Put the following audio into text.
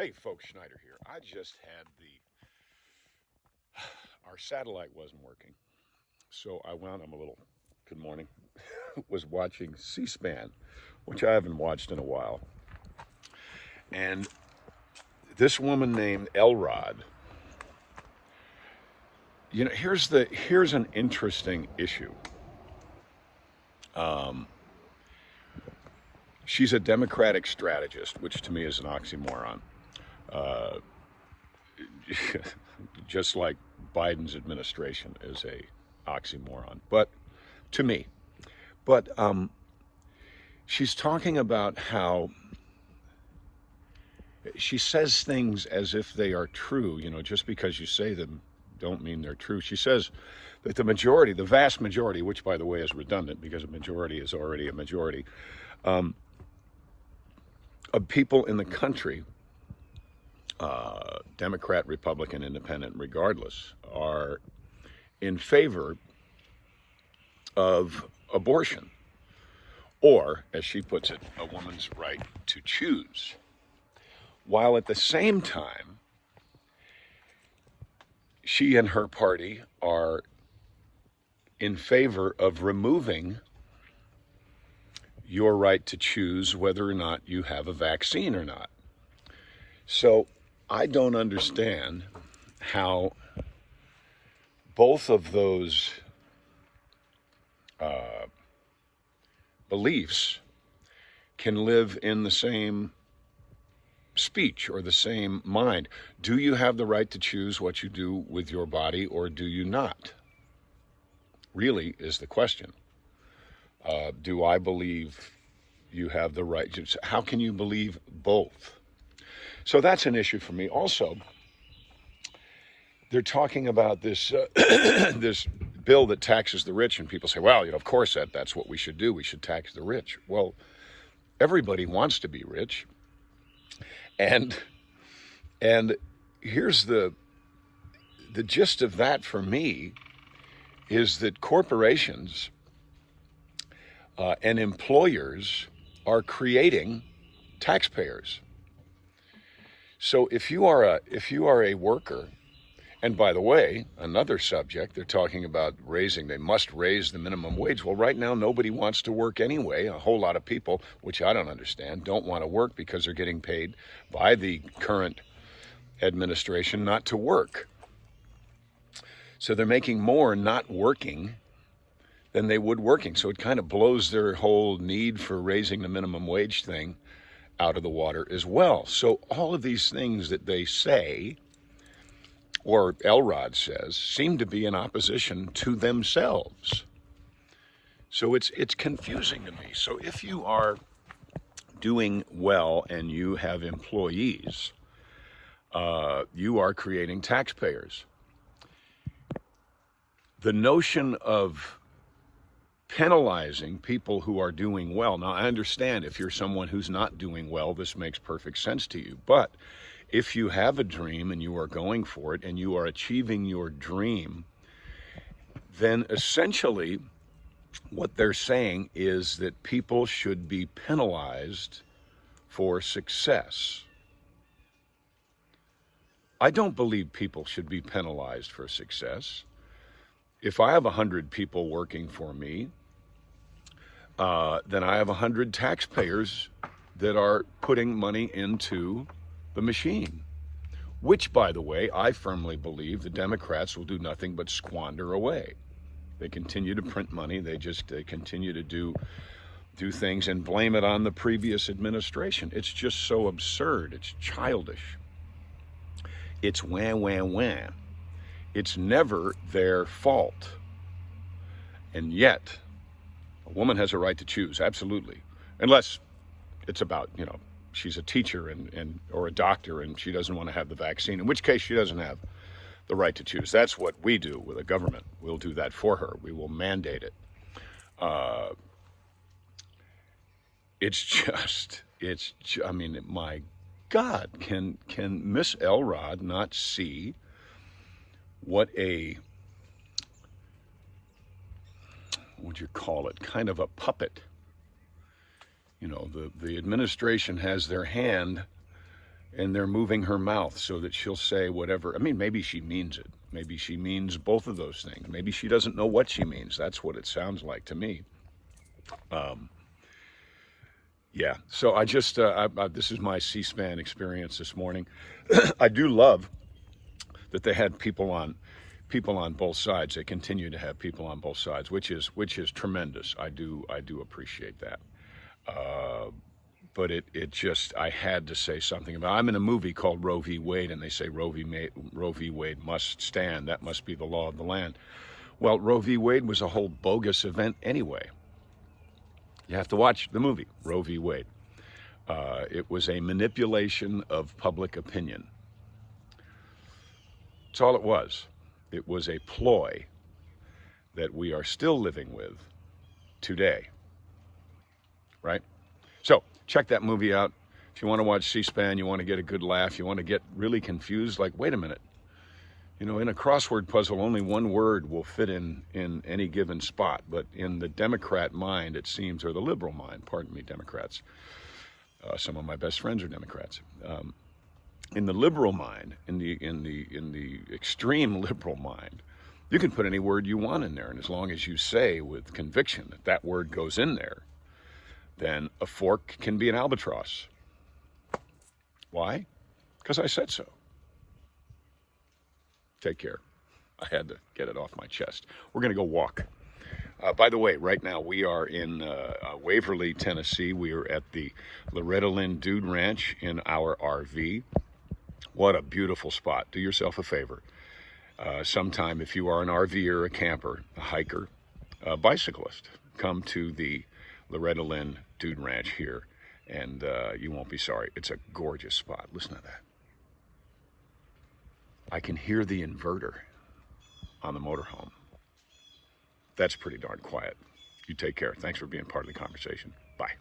Hey folks, Schneider here. I just had our satellite wasn't working. So I wound, I'm a little, good morning, was watching C-SPAN, which I haven't watched in a while. And this woman named Elrod, here's an interesting issue. Um, she's a Democratic strategist, which to me is an oxymoron. Uh, just like Biden's administration is a oxymoron, but to me. But she's talking about how she says things as if they are true. Just because you say them don't mean they're true. She says that the majority, the vast majority, which by the way is redundant because a majority is already a majority, um, of people in the country, Democrat, Republican, Independent, regardless, are in favor of abortion, or, as she puts it, a woman's right to choose, while at the same time, she and her party are in favor of removing your right to choose whether or not you have a vaccine or not. So I don't understand how both of those beliefs can live in the same speech or the same mind. Do you have the right to choose what you do with your body, or do you not? Really is the question. Do I believe you have the right to? How can you believe both? So that's an issue for me. Also, they're talking about this this bill that taxes the rich, and people say, well, of course that's what we should do. We should tax the rich. Well, everybody wants to be rich, and here's the gist of that for me is that corporations and employers are creating taxpayers. So if you are a worker, and by the way, another subject, they're talking about they must raise the minimum wage. Well, right now, nobody wants to work anyway. A whole lot of people, which I don't understand, don't want to work because they're getting paid by the current administration not to work. So they're making more not working than they would working. So it kind of blows their whole need for raising the minimum wage thing out of the water as well. So all of these things that they say, or Elrod says, seem to be in opposition to themselves. So it's confusing to me. So if you are doing well and you have employees, you are creating taxpayers. The notion of penalizing people who are doing well. Now, I understand if you're someone who's not doing well, this makes perfect sense to you. But if you have a dream and you are going for it and you are achieving your dream, then essentially what they're saying is that people should be penalized for success. I don't believe people should be penalized for success. If I have 100 people working for me, then I have 100 taxpayers that are putting money into the machine, which, by the way, I firmly believe the Democrats will do nothing but squander away. They continue to print money. They continue to do things and blame it on the previous administration. It's just so absurd. It's childish. It's wah, wah, wah. It's never their fault. And yet, a woman has a right to choose, absolutely. Unless it's about, she's a teacher or a doctor and she doesn't want to have the vaccine, in which case she doesn't have the right to choose. That's what we do with the government. We'll do that for her. We will mandate it. My God, can Miss Elrod not see what would you call it, kind of a puppet? The administration has their hand and they're moving her mouth so that she'll say whatever. I mean, maybe she means it. Maybe she means both of those things. Maybe she doesn't know what she means. That's what it sounds like to me. Yeah, so I just, this is my C-SPAN experience this morning. I do love that they had people on both sides. They continue to have people on both sides, which is tremendous. I do appreciate that. But it just, I had to say something about, I'm in a movie called Roe v. Wade, and they say Roe v. Wade must stand. That must be the law of the land. Well, Roe v. Wade was a whole bogus event anyway. You have to watch the movie, Roe v. Wade. It was a manipulation of public opinion. That's all it was. It was a ploy that we are still living with today, right? So check that movie out. If you want to watch C-SPAN, you want to get a good laugh, you want to get really confused, like, wait a minute. You know, in a crossword puzzle, only one word will fit in any given spot. But in the Democrat mind, it seems, or the liberal mind, pardon me, Democrats. Some of my best friends are Democrats. In the liberal mind, in the extreme liberal mind, you can put any word you want in there, and as long as you say with conviction that that word goes in there, then a fork can be an albatross. Why? Because I said so. Take care. I had to get it off my chest. We're going to go walk. By the way, right now we are in Waverly, Tennessee. We are at the Loretta Lynn Dude Ranch in our RV. What a beautiful spot. Do yourself a favor. Sometime, if you are an RVer, a camper, a hiker, a bicyclist, come to the Loretta Lynn Dude Ranch here, and you won't be sorry. It's a gorgeous spot. Listen to that. I can hear the inverter on the motorhome. That's pretty darn quiet. You take care. Thanks for being part of the conversation. Bye.